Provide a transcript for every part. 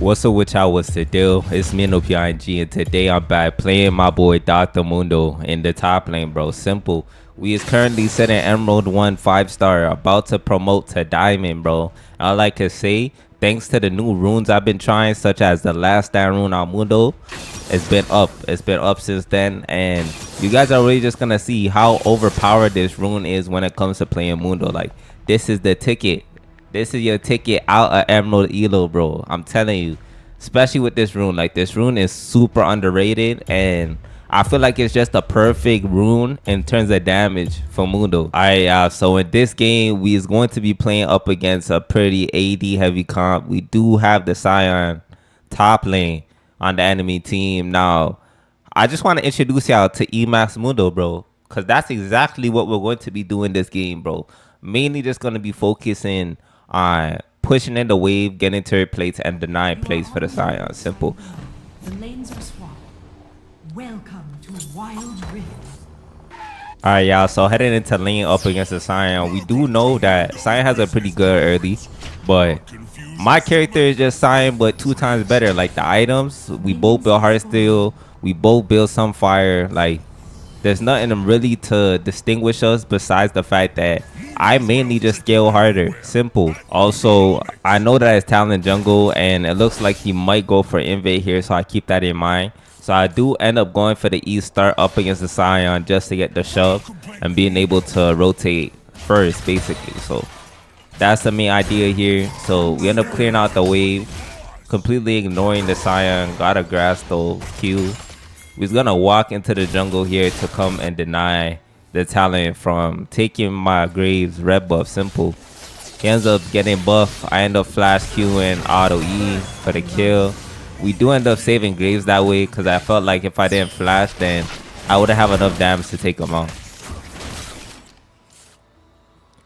What's up with y'all? What's the deal? It's me, Nopings, and today I'm back playing my boy Dr. Mundo in the top lane, bro. Simple. We is currently setting Emerald 1 5-star, about to promote to Diamond, bro. All I can say, thanks to the new runes I've been trying, such as the last stand rune on Mundo, it's been up. It's been up since then, and you guys are really just gonna see how overpowered this rune is when it comes to playing Mundo. Like, this is the ticket. This is your ticket out of Emerald Elo, bro. I'm telling you, especially with this rune. Like, this rune is super underrated, and I feel like it's just a perfect rune in terms of damage for Mundo. Alright, so in this game, we is going to be playing up against a pretty AD heavy comp. We do have the Scion top lane on the enemy team. Now, I just want to introduce y'all to Emax Mundo, bro, because that's exactly what we're going to be doing this game, bro. Mainly just going to be focusing on pushing in the wave, getting turret plates, and denying plates for the Scion. Simple. The lanes are swapped. Welcome to wildrift. Alright, y'all, so heading into lane up against the Scion, we do know that Scion has a pretty good early, but my character is just Scion, but 2 times better. Like, the items, we both build Heartsteel, we both build Sunfire. Like, there's nothing really to distinguish us besides the fact that I mainly just scale harder. Simple. Also, I know that it's talent jungle, and it looks like he might go for invade here, so I keep that in mind. So I do end up going for the E start up against the Scion just to get the shove and being able to rotate first, basically. So that's the main idea here. So we end up clearing out the wave, completely ignoring the Scion. Got a grass though, Q. We're gonna walk into the jungle here to come and deny the talent from taking my Graves red buff. Simple. He ends up getting buff. I end up flash Qing auto E for the kill. We do end up saving Graves that way because I felt like if I didn't flash, then I wouldn't have enough damage to take him out.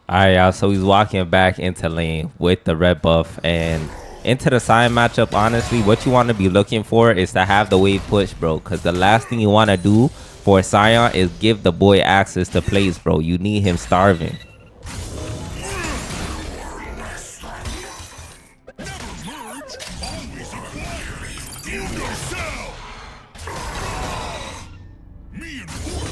Alright, y'all, so he's walking back into lane with the red buff, and into the Scion matchup, honestly, what you want to be looking for is to have the wave push, bro, because the last thing you want to do for Scion is give the boy access to plays, bro. You need him starving.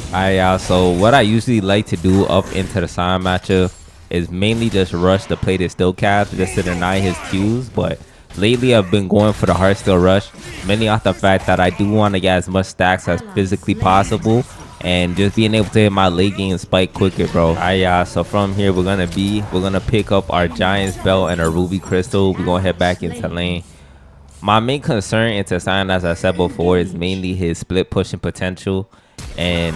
Alright, y'all, so what I usually like to do up into the Scion matchup is mainly just rush the plate that still caps just to deny his Qs, but lately I've been going for the Heartsteel rush, mainly off the fact that I do want to get as much stacks as physically possible and just being able to hit my late game spike quicker, bro. Alright, so from here we're gonna pick up our Giant's Belt and a Ruby Crystal. We're gonna head back into lane. My main concern into Scion, as I said before, is mainly his split pushing potential and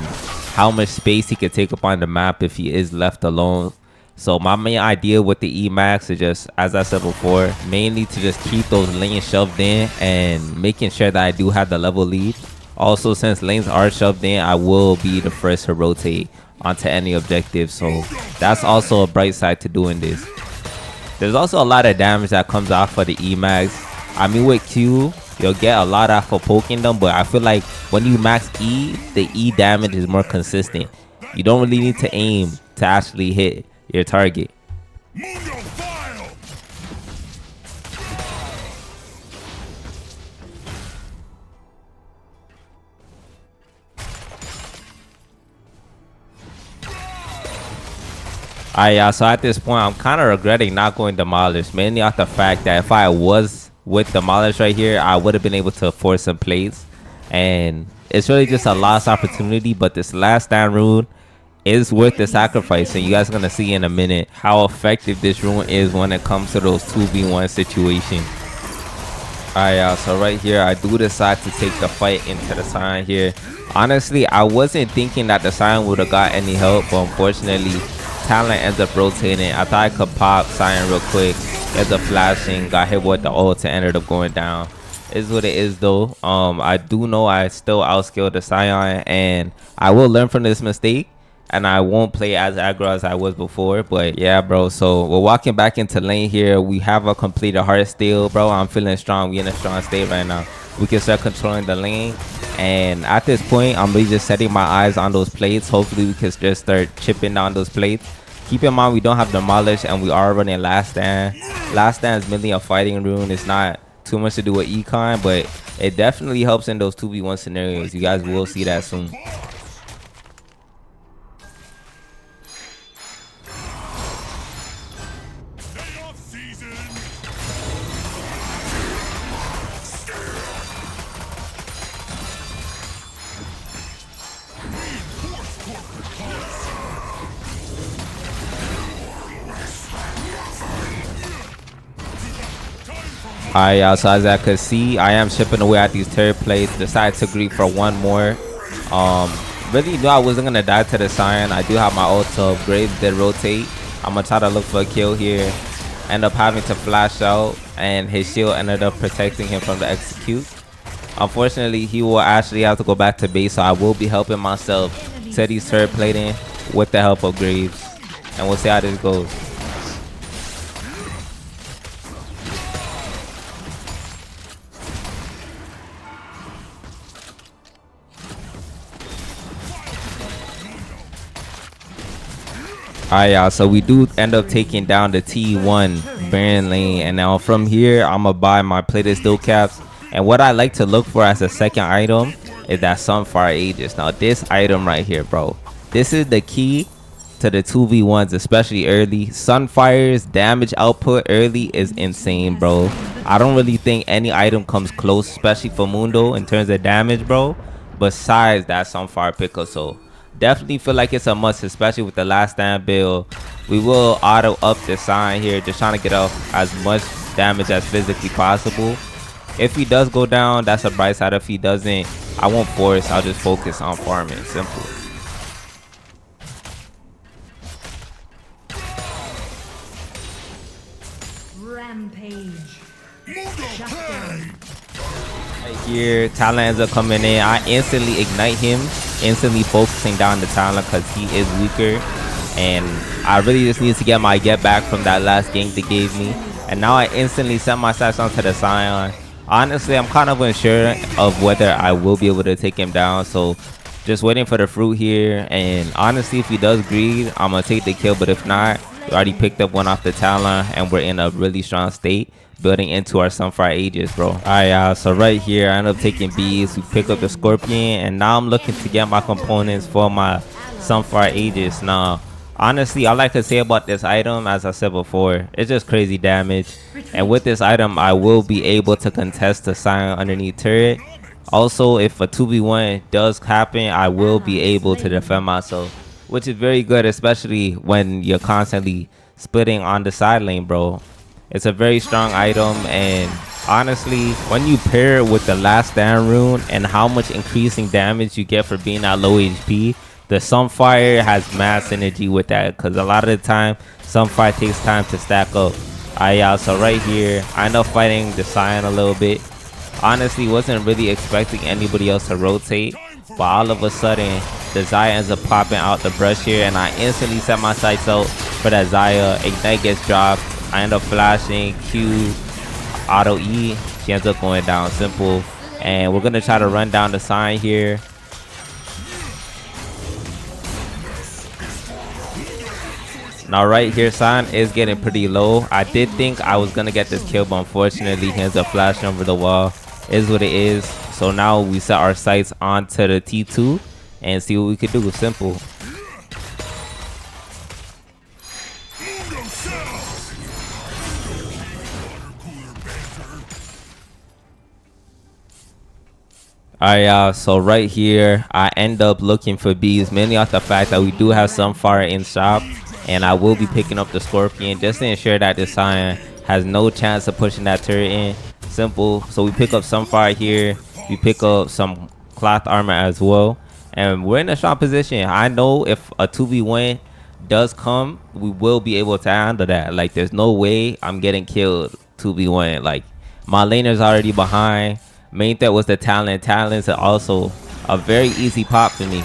how much space he can take up on the map if he is left alone. So my main idea with the Emax is just, as I said before, mainly to just keep those lanes shoved in and making sure that I do have the level lead. Also, since lanes are shoved in, I will be the first to rotate onto any objective. So that's also a bright side to doing this. There's also a lot of damage that comes off of the Emax. I mean, with Q, you'll get a lot off of poking them, but I feel like when you max E, the E damage is more consistent. You don't really need to aim to actually hit your target. Mundo file. Alright, y'all, so at this point I'm kind of regretting not going Demolish, mainly off the fact that if I was with Demolish right here, I would have been able to force some plays, and it's really just a lost opportunity. But this last stand rune is worth the sacrifice, and you guys are gonna see in a minute how effective this rune is when it comes to those 2v1 situations. Alright, y'all, so right here I do decide to take the fight into the Scion here. Honestly, I wasn't thinking that the Scion would have got any help, but unfortunately talent ends up rotating. I thought I could pop Scion real quick, ends up flashing, got hit with the ult and ended up going down. Is what it is though. I do know I still outscaled the Scion, and I will learn from this mistake, and I won't play as aggro as I was before. But yeah, bro, so we're walking back into lane here. We have a completed Heartsteel, bro. I'm feeling strong. We in a strong state right now. We can start controlling the lane, and at this point I'm really just setting my eyes on those plates. Hopefully we can just start chipping down those plates. Keep in mind we don't have Demolish, and we are running Last Stand. Last Stand is mainly a fighting rune. It's not too much to do with econ, but it definitely helps in those 2v1 scenarios. You guys will see that soon. Alright, y'all, so as I could see, I am chipping away at these turret plates. Decided to greet for one more. Really knew I wasn't gonna die to the Scion. I do have my ult, so Graves did rotate. I'm gonna try to look for a kill here. End up having to flash out, and his shield ended up protecting him from the execute. Unfortunately, he will actually have to go back to base, so I will be helping myself to these turret plating with the help of Graves. And we'll see how this goes. Alright, y'all, so we do end up taking down the T1 Baron lane, and now from here I'm gonna buy my plated steel caps. And what I like to look for as a second item is that Sunfire Aegis. Now this item right here, bro, this is the key to the 2v1s, especially early. Sunfire's damage output early is insane, bro. I don't really think any item comes close, especially for Mundo, in terms of damage, bro, besides that Sunfire pickup. So definitely feel like it's a must, especially with the last stand build. We will auto up the sign here, just trying to get off as much damage as physically possible. If he does go down, that's a bright side. If he doesn't, I won't force. I'll just focus on farming. Simple. Rampage. Right here, talent ends up coming in. I instantly ignite him, instantly focusing down the talent because he is weaker, and I really just need to get my get back from that last gank they gave me. And now I instantly set my sights onto the Scion. Honestly, I'm kind of unsure of whether I will be able to take him down, so just waiting for the fruit here. And honestly, if he does greed, I'm gonna take the kill, but if not, we already picked up one off the talent and we're in a really strong state, building into our Sunfire Aegis, bro. Alright, y'all, so right here I end up taking bees. We pick up the Scorpion, and now I'm looking to get my components for my Sunfire Aegis. Now honestly, all I could say about this item, as I said before, it's just crazy damage. And with this item, I will be able to contest the Scion underneath turret. Also, if a 2v1 does happen, I will be able to defend myself, which is very good, especially when you're constantly splitting on the side lane, bro. It's a very strong item, and honestly, when you pair it with the last stand rune and how much increasing damage you get for being at low HP, the Sunfire has mad synergy with that, because a lot of the time Sunfire takes time to stack up. Alright, y'all, so right here I end up fighting the Scion a little bit. Honestly, wasn't really expecting anybody else to rotate, but all of a sudden the Xayah ends up popping out the brush here, and I instantly set my sights out for that Xayah. Ignite gets dropped, I end up flashing Q, auto E, she ends up going down. Simple. And we're gonna try to run down the Scion here. Now right here, Scion is getting pretty low. I did think I was gonna get this kill, but unfortunately he ends up flashing over the wall. Is what it is. So now we set our sights onto the T2 and see what we could do. Simple. Alright, y'all, so right here I end up looking for bees, mainly off the fact that we do have Sunfire in shop, and I will be picking up the Scorpion just to ensure that the Scion has no chance of pushing that turret in. Simple. So we pick up Sunfire here, we pick up some cloth armor as well, and we're in a strong position. I know if a 2v1 does come, we will be able to handle that. Like, there's no way I'm getting killed 2v1. Like, my laner's already behind. Main threat was the talent. Talents are also a very easy pop for me.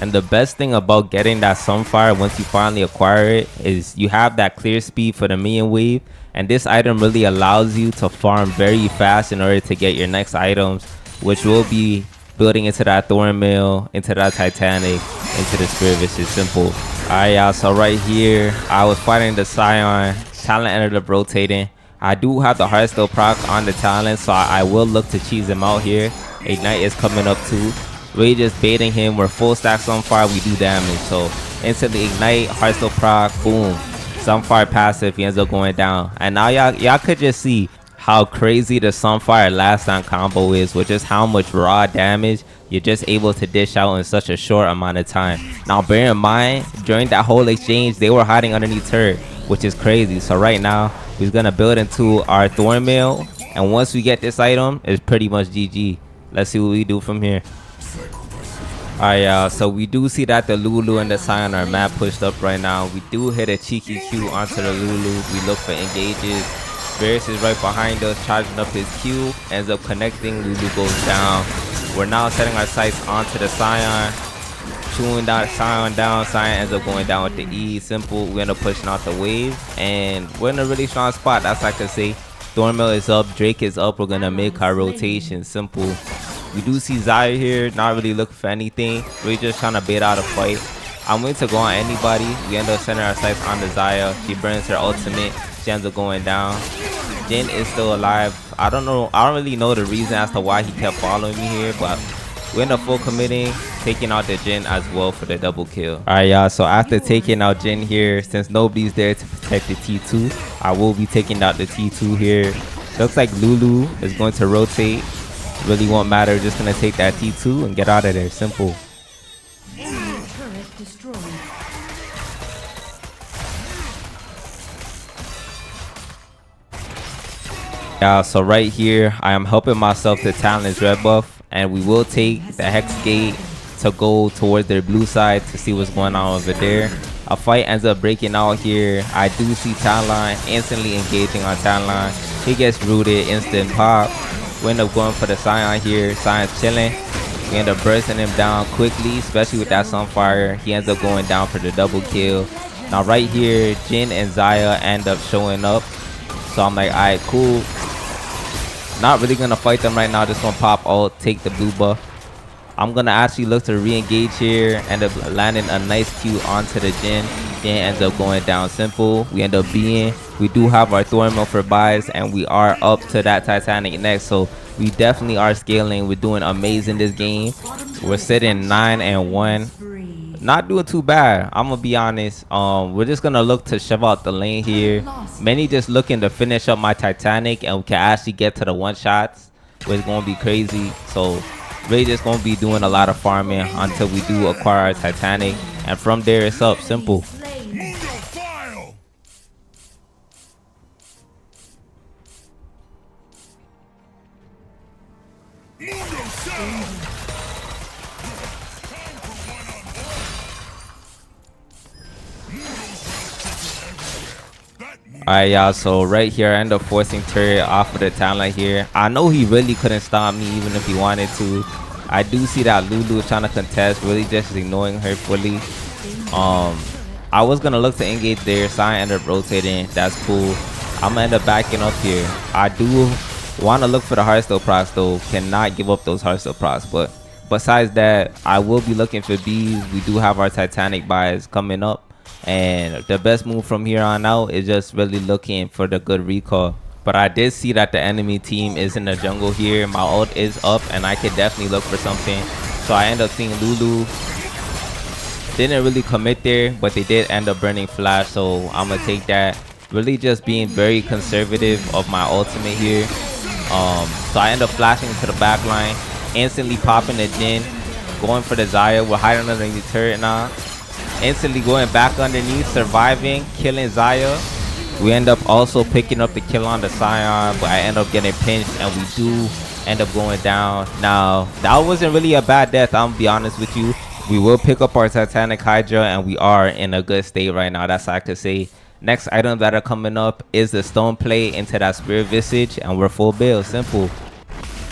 And the best thing about getting that Sunfire once you finally acquire it is you have that clear speed for the minion wave, and this item really allows you to farm very fast in order to get your next items, which will be building into that Thorn Mill, into that Titanic, into the Spirit Vicious. Simple. Alright, y'all, so right here I was fighting the Scion. Talent ended up rotating. I do have the Heartsteel proc on the talent, so I will look to cheese him out here. Ignite is coming up too. Really just baiting him. We're full stack Sunfire, we do damage. So instantly Ignite, Heartsteel proc, boom. Sunfire passive, he ends up going down. And now y'all could just see how crazy the Sunfire last time combo is, with just how much raw damage you're just able to dish out in such a short amount of time. Now bear in mind, during that whole exchange, they were hiding underneath turret, which is crazy. So right now, we're gonna build into our Thornmail, and once we get this item, it's pretty much GG. Let's see what we do from here. Alright, y'all, so we do see that the Lulu and the Scion are map pushed up right now. We do hit a cheeky Q onto the Lulu. We look for engages. Varus is right behind us, charging up his Q, ends up connecting. Lulu goes down. We're now setting our sights onto the Scion, chewing that Scion down. Scion ends up going down with the E. Simple. We end up pushing out the wave, and we're in a really strong spot. That's like I say. Thornmail is up, Drake is up. We're gonna make our rotation. Simple. We do see Xayah here, not really looking for anything. We're just trying to bait out a fight. I'm going to go on anybody. We end up sending our sights on the Xayah. She burns her ultimate. She ends up going down. Jhin is still alive. I don't really know the reason as to why he kept following me here, but we end up full committing, taking out the Jhin as well for the double kill. Alright, y'all, so after taking out Jhin here, since nobody's there to protect the T2, I will be taking out the T2 here. Looks like Lulu is going to rotate. Really won't matter, just gonna take that T2 and get out of there. Simple. Yeah, so right here I am helping myself to Talon's red buff, and we will take the Hex Gate to go towards their blue side to see what's going on over there. A fight ends up breaking out here. I do see Talon instantly engaging on Talon. He gets rooted, instant pop. We end up going for the Scion here. Sion's chilling. We end up bursting him down quickly, especially with that Sunfire. He ends up going down for the double kill. Now right here, Jhin and Xayah end up showing up. So I'm like, alright, cool. Not really gonna fight them right now. Just gonna pop ult, take the blue buff. I'm gonna actually look to re-engage here. End up landing a nice Q onto the Jhin. Jhin ends up going down. Simple. We end up being. We do have our Thornmail for buys, and we are up to that Titanic next. So we definitely are scaling. We're doing amazing this game. We're sitting 9-1. Not doing too bad. I'm gonna be honest. We're just gonna look to shove out the lane here. Many just looking to finish up my Titanic, and we can actually get to the one shots, which is gonna be crazy. So really just gonna be doing a lot of farming until we do acquire our Titanic, and from there it's up. Simple. Alright, y'all, so right here I end up forcing turret off of the Talon here. I know he really couldn't stop me even if he wanted to. I do see that Lulu is trying to contest, really just ignoring her fully. I was gonna look to engage there, so I ended up rotating. That's cool. I'm gonna end up backing up here. I do want to look for the Heartsteel procs though. Cannot give up those Heartsteel procs, but besides that, I will be looking for bees. We do have our Titanic buys coming up, and the best move from here on out is just really looking for the good recall. But I did see that the enemy team is in the jungle here. My ult is up, and I could definitely look for something. So I end up seeing Lulu. Didn't really commit there, but they did end up burning flash, so I'm gonna take that. Really just being very conservative of my ultimate here. So I end up flashing to the back line, instantly popping the Jhin, going for the Xayah. We're hiding underneath the turret now. Instantly going back underneath, surviving, killing Xayah. We end up also picking up the kill on the Scion, but I end up getting pinched, and we do end up going down. Now, that wasn't really a bad death, I'm gonna be honest with you. We will pick up our Titanic Hydra, and we are in a good state right now. That's all I could say. Next item that are coming up is the stone plate into that Spirit Visage, and we're full build. Simple.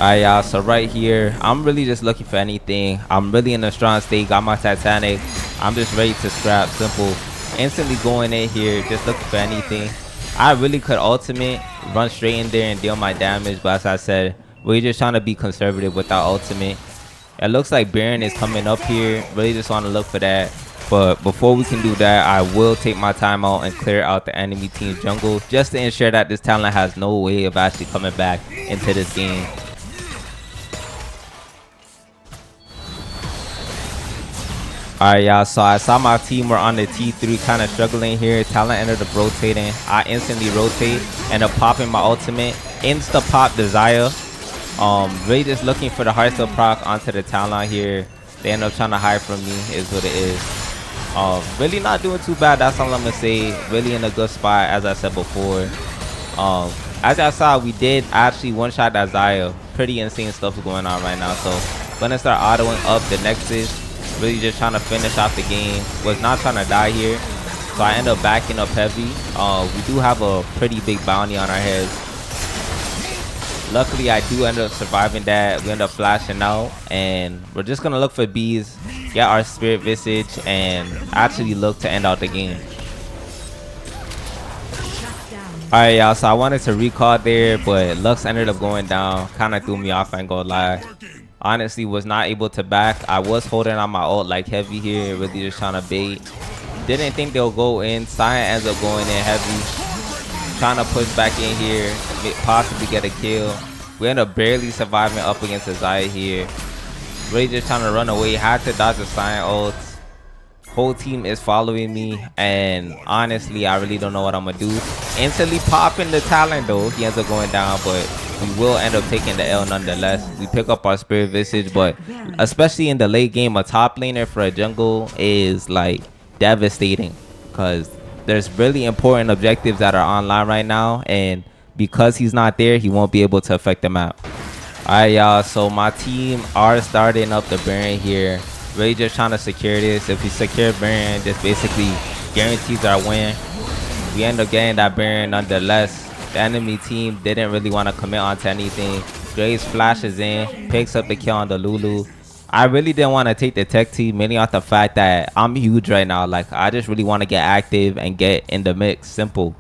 Alright, y'all, so right here I'm really just looking for anything. I'm really in a strong state. Got my Titanic. I'm just ready to scrap. Simple. Instantly going in here, just looking for anything. I really could ultimate, run straight in there and deal my damage, but as I said, we're just trying to be conservative with our ultimate. It looks like Baron is coming up here. Really just want to look for that. But before we can do that, I will take my time out and clear out the enemy team jungle just to ensure that this talent has no way of actually coming back into this game. Alright, y'all, so I saw my team were on the T3 kind of struggling here. Talent ended up rotating. I instantly rotate, end up popping my ultimate. Insta pop Desire. Really just looking for the Heartsteel proc onto the Talon here. They end up trying to hide from me, is what it is. Really not doing too bad, that's all I'm gonna say. Really in a good spot, as I said before. As I saw, we did actually one-shot that Zaya. Pretty insane stuff going on right now. So gonna start autoing up the Nexus. Really just trying to finish off the game. Was not trying to die here, so I end up backing up heavy. We do have a pretty big bounty on our heads. Luckily, I do end up surviving that. We end up flashing out, and we're just gonna look for bees, get our spirit visage, and actually look to end out the game. Alright, y'all, so I wanted to recall there, but Lux ended up going down. Kind of threw me off, I ain't gonna lie. Honestly, was not able to back. I was holding on my ult like heavy here, really just trying to bait. Didn't think they'll go in. Cyan ends up going in heavy, trying to push back in here, possibly get a kill. We end up barely surviving up against the Zaya here. Really just trying to run away. Had to dodge the Cyan ults. Whole team is following me, and honestly, I really don't know what I'm gonna do. Instantly popping the Talon though. He ends up going down, but we will end up taking the L nonetheless. We pick up our spirit visage, but especially in the late game, a top laner for a jungle is like devastating, because there's really important objectives that are online right now, and because he's not there, he won't be able to affect the map. Alright, y'all, so my team are starting up the Baron here. Really just trying to secure this. If we secure Baron, just basically guarantees our win. We end up getting that Baron nonetheless. The enemy team didn't really want to commit onto anything. Graves flashes in, picks up the kill on the Lulu. I really didn't want to take the tech team, mainly off the fact that I'm huge right now. Like, I just really want to get active and get in the mix. Simple.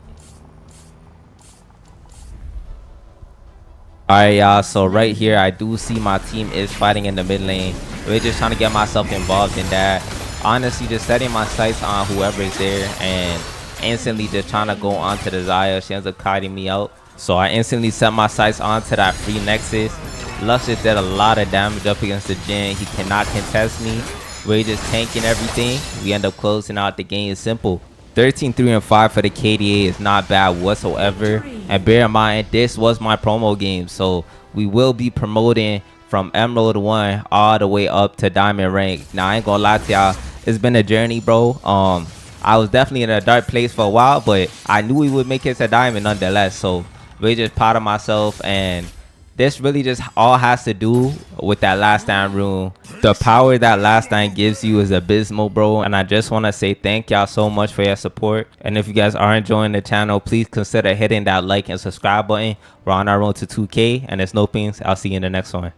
Alright, y'all, so right here I do see my team is fighting in the mid lane. Really just trying to get myself involved in that. Honestly, just setting my sights on whoever is there, and instantly just trying to go onto the Zaya. She ends up kiting me out, so I instantly set my sights onto that free Nexus. Lux just did a lot of damage up against the Jhin. He cannot contest me. Really just tanking everything. We end up closing out the game. Simple. 13-3-5 for the KDA is not bad whatsoever, and bear in mind this was my promo game, so we will be promoting from Emerald 1 all the way up to Diamond rank. Now I ain't gonna lie to y'all, it's been a journey, bro. I was definitely in a dark place for a while, but I knew we would make it to Diamond nonetheless, so really just proud of myself. And this really just all has to do with that last time rune. The power that last time gives you is abysmal, bro, and I just want to say thank y'all so much for your support. And if you guys are enjoying the channel, please consider hitting that like and subscribe button. We're on our road to 2K, and it's Nopings. I'll see you in the next one.